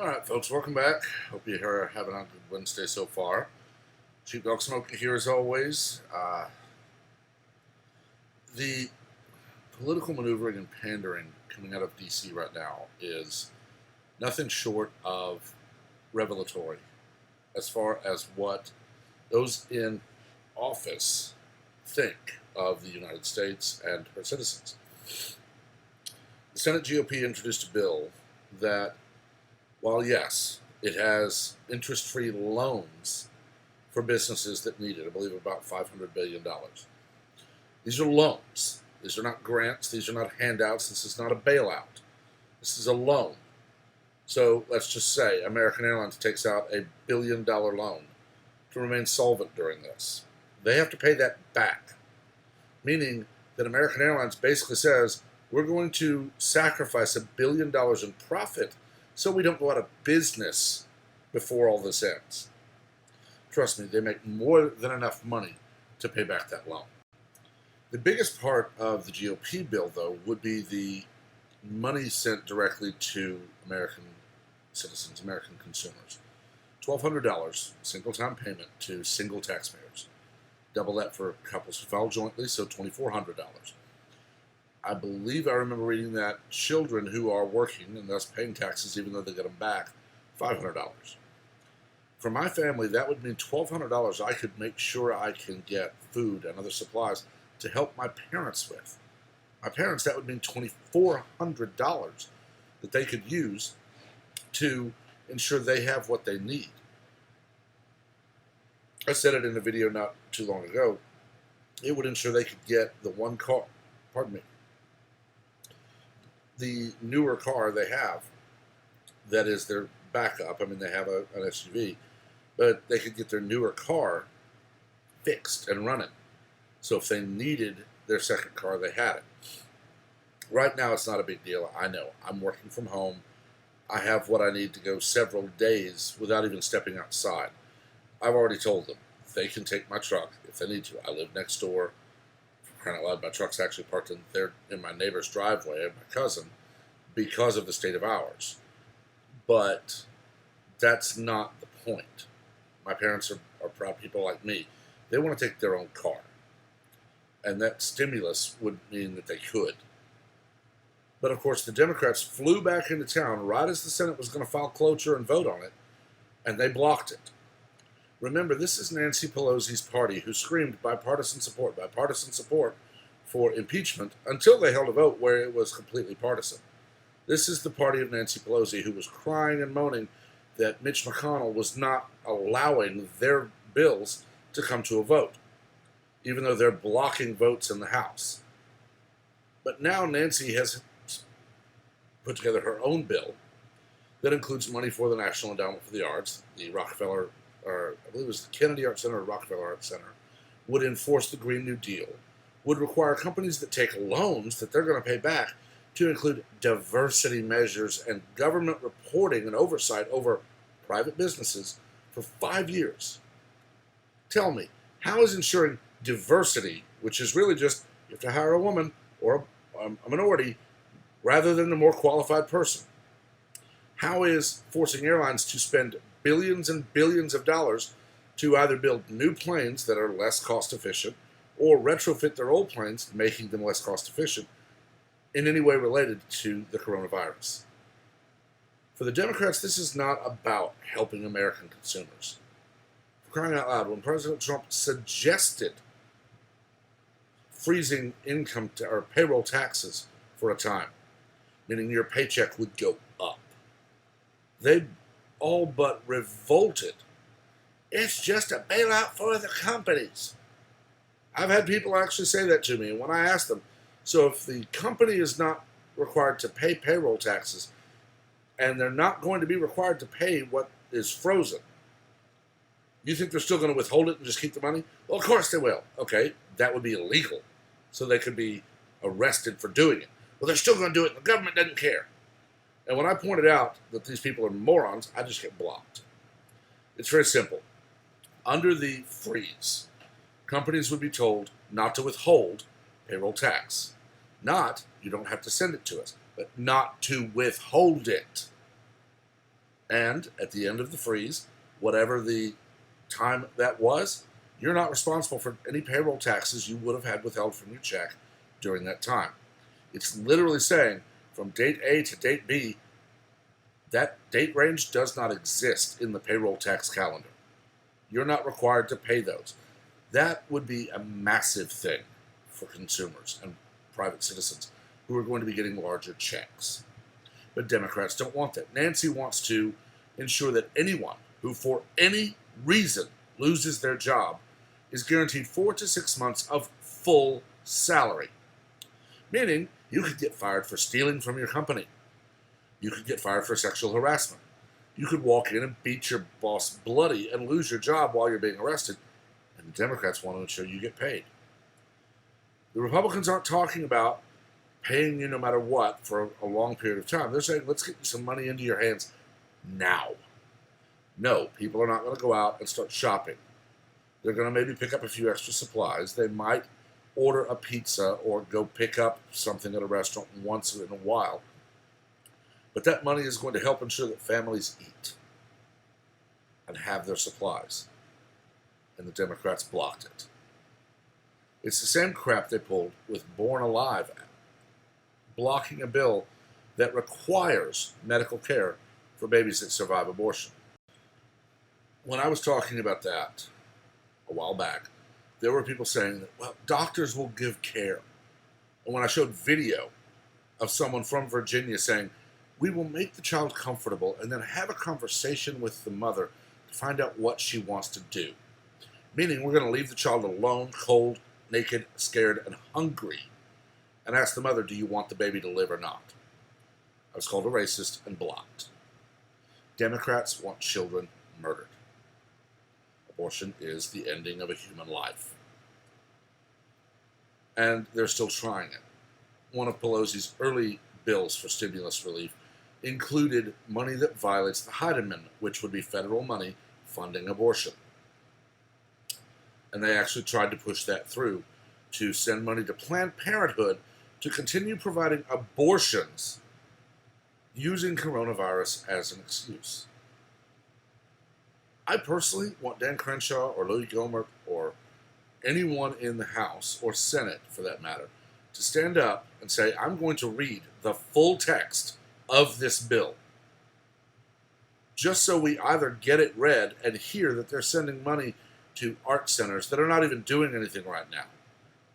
All right, folks, welcome back. Hope you are having a good Wednesday so far. Sheepdog Smoke here as always. The political maneuvering and pandering coming out of D.C. right now is nothing short of revelatory as far as what those in office think of the United States and her citizens. The Senate GOP introduced a bill that, while yes, it has interest-free loans for businesses that need it, I believe about $500 billion. These are loans. These are not grants. These are not handouts. This is not a bailout. This is a loan. So let's just say American Airlines takes out a $1 billion loan to remain solvent during this. They have to pay that back, meaning that American Airlines basically says, we're going to sacrifice $1 billion in profit so we don't go out of business before all this ends. Trust me, they make more than enough money to pay back that loan. The biggest part of the GOP bill, though, would be the money sent directly to American citizens, American consumers. $1,200 single-time payment to single taxpayers. Double that for couples who file jointly, so $2,400. I believe I remember reading that children who are working and thus paying taxes, even though they get them back, $500. For my family, that would mean $1,200 I could make sure I can get food and other supplies to help my parents with. My parents, that would mean $2,400 that they could use to ensure they have what they need. I said it in a video not too long ago. It would ensure they could get the one car, the newer car they have that is their backup. I mean, they have an SUV, but they could get their newer car fixed and running. So if they needed their second car, they had it. Right now, it's not a big deal. I know. I'm working from home. I have what I need to go several days without even stepping outside. I've already told them they can take my truck if they need to. I live next door. For crying out loud, my truck's actually parked in my neighbor's driveway, my cousin, because of the state of ours. But that's not the point. My parents are proud people like me. They want to take their own car. And that stimulus would mean that they could. But of course, the Democrats flew back into town right as the Senate was going to file cloture and vote on it, and they blocked it. Remember, this is Nancy Pelosi's party who screamed bipartisan support for impeachment until they held a vote where it was completely partisan. This is the party of Nancy Pelosi who was crying and moaning that Mitch McConnell was not allowing their bills to come to a vote, even though they're blocking votes in the House. But now Nancy has put together her own bill that includes money for the National Endowment for the Arts, the Rockefeller, or I believe it was the Kennedy Arts Center or Rockefeller Arts Center, would enforce the Green New Deal, would require companies that take loans that they're going to pay back to include diversity measures and government reporting and oversight over private businesses for 5 years. Tell me, how is ensuring diversity, which is really just you have to hire a woman or a minority rather than a more qualified person, how is forcing airlines to spend billions and billions of dollars to either build new planes that are less cost efficient or retrofit their old planes, making them less cost efficient, in any way related to the coronavirus? For the Democrats, this is not about helping American consumers. For crying out loud, when President Trump suggested freezing income or payroll taxes for a time, meaning your paycheck would go up, they all but revolted. It's just a bailout for the companies. I've had people actually say that to me, and when I ask them, so if the company is not required to pay payroll taxes, and they're not going to be required to pay what is frozen, you think they're still going to withhold it and just keep the money? Well, of course they will. Okay, that would be illegal, so they could be arrested for doing it. Well, they're still going to do it, and the government doesn't care. And when I pointed out that these people are morons, I just get blocked. It's very simple. Under the freeze, companies would be told not to withhold payroll tax. Not, you don't have to send it to us, but not to withhold it. And at the end of the freeze, whatever the time that was, you're not responsible for any payroll taxes you would have had withheld from your check during that time. It's literally saying from date A to date B, that date range does not exist in the payroll tax calendar. You're not required to pay those. That would be a massive thing for consumers and private citizens who are going to be getting larger checks. But Democrats don't want that. Nancy wants to ensure that anyone who, for any reason, loses their job is guaranteed 4 to 6 months of full salary. Meaning, you could get fired for stealing from your company. You could get fired for sexual harassment. You could walk in and beat your boss bloody and lose your job while you're being arrested. And the Democrats want to ensure you get paid. The Republicans aren't talking about paying you no matter what for a long period of time. They're saying, let's get you some money into your hands now. No, people are not going to go out and start shopping. They're going to maybe pick up a few extra supplies. They might order a pizza or go pick up something at a restaurant once in a while. But that money is going to help ensure that families eat and have their supplies. And the Democrats blocked it. It's the same crap they pulled with Born Alive, blocking a bill that requires medical care for babies that survive abortion. When I was talking about that a while back, there were people saying that, well, doctors will give care. And when I showed video of someone from Virginia saying, we will make the child comfortable and then have a conversation with the mother to find out what she wants to do. Meaning we're going to leave the child alone, cold, naked, scared, and hungry, and ask the mother, do you want the baby to live or not? I was called a racist and blocked. Democrats want children murdered. Abortion is the ending of a human life. And they're still trying it. One of Pelosi's early bills for stimulus relief included money that violates the Hyde Amendment, which would be federal money funding abortion. And they actually tried to push that through to send money to Planned Parenthood to continue providing abortions using coronavirus as an excuse. I personally want Dan Crenshaw or Louis Gohmert or anyone in the House or Senate, for that matter, to stand up and say, I'm going to read the full text of this bill, just so we either get it read and hear that they're sending money to art centers that are not even doing anything right now,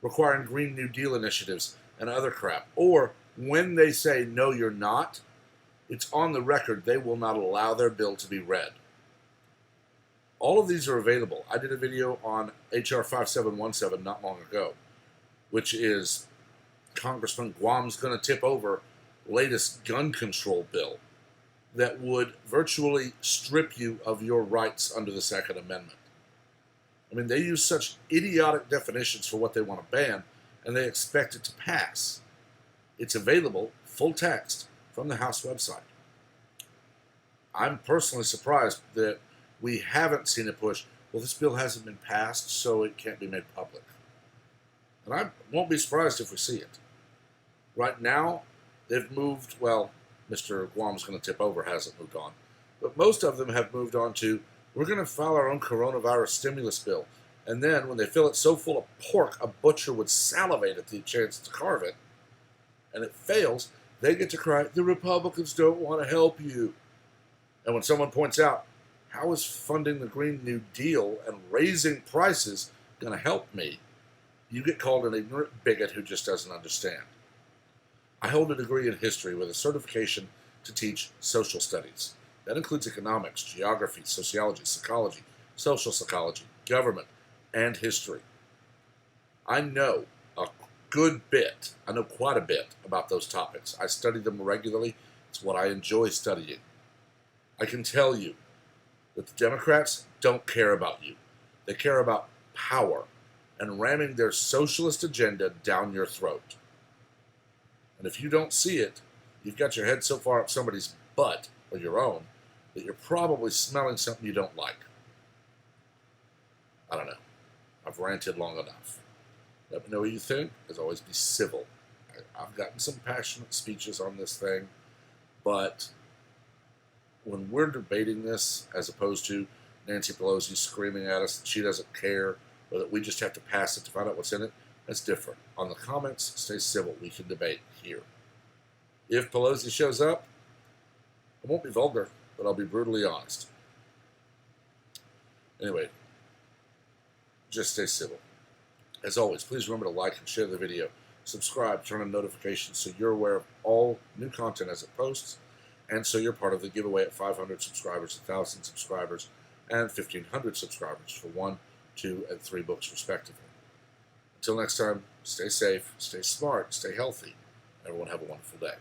requiring Green New Deal initiatives and other crap, or when they say, no, you're not, it's on the record they will not allow their bill to be read. All of these are available. I did a video on HR 5717 not long ago, which is Congressman Guam's going to tip over latest gun control bill that would virtually strip you of your rights under the Second Amendment. I mean, they use such idiotic definitions for what they want to ban, and they expect it to pass. It's available, full text, from the House website. I'm personally surprised that we haven't seen a push. Well, this bill hasn't been passed, so it can't be made public. And I won't be surprised if we see it. Right now, they've moved, well, Mr. Guam's going to tip over hasn't moved on, but most of them have moved on to, we're going to file our own coronavirus stimulus bill. And then when they fill it so full of pork, a butcher would salivate at the chance to carve it, and it fails, they get to cry, the Republicans don't want to help you. And when someone points out, how is funding the Green New Deal and raising prices going to help me? You get called an ignorant bigot who just doesn't understand. I hold a degree in history with a certification to teach social studies. That includes economics, geography, sociology, psychology, social psychology, government, and history. I know a good bit, I know quite a bit about those topics. I study them regularly. It's what I enjoy studying. I can tell you that the Democrats don't care about you. They care about power and ramming their socialist agenda down your throat. And if you don't see it, you've got your head so far up somebody's butt, or your own, that you're probably smelling something you don't like. I don't know. I've ranted long enough. Let me know what you think. As always, be civil. I've gotten some passionate speeches on this thing, but when we're debating this, as opposed to Nancy Pelosi screaming at us that she doesn't care, or that we just have to pass it to find out what's in it, that's different. On the comments, stay civil. We can debate here. If Pelosi shows up, I won't be vulgar, but I'll be brutally honest. Anyway, just stay civil. As always, please remember to like and share the video. Subscribe, turn on notifications so you're aware of all new content as it posts, and so you're part of the giveaway at 500 subscribers, 1,000 subscribers, and 1,500 subscribers for 1, 2, and 3 books, respectively. Until next time, stay safe, stay smart, stay healthy. Everyone have a wonderful day.